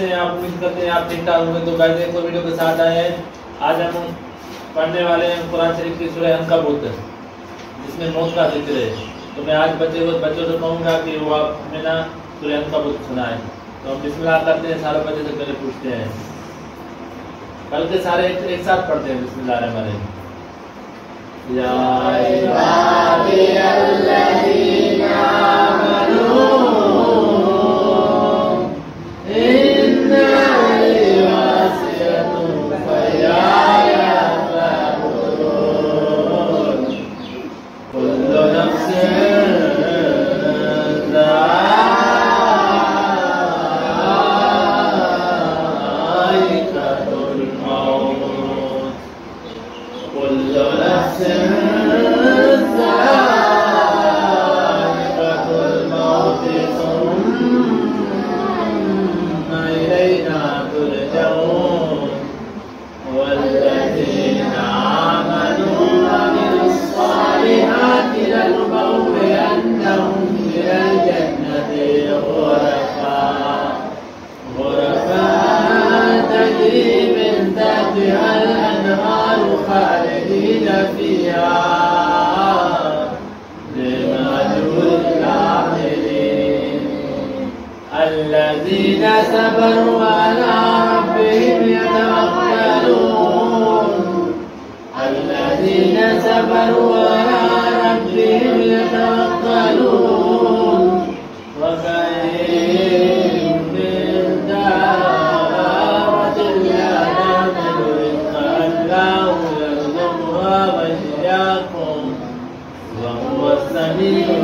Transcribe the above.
कैसे हैं आप? उम्मीद करते हैं आप ठीक ठाक होंगे। तो गाइस एक और वीडियो के साथ आए हैं। आज हम पढ़ने वाले हैं कुरान शरीफ की सूरह अनकबूत, जिसमें मौत का जिक्र है। तो मैं आज बच्चों से कहूँगा कि वो आप हमें ना सूरह अनकबूत सुनाएं। तो हम बिस्मिल्लाह करते हैं, सारे बच्चे से पहले पूछते हैं, कल के सारे एक साथ पढ़ते हैं। बिस्मिल्लाह रहमान रहीम। या الذين صبروا على ربهم يتوكلون الذين صبروا على ربهم يتوكلون وكأين من دابة لا تدر إلا الله يرزقها وإياكم وهو السميع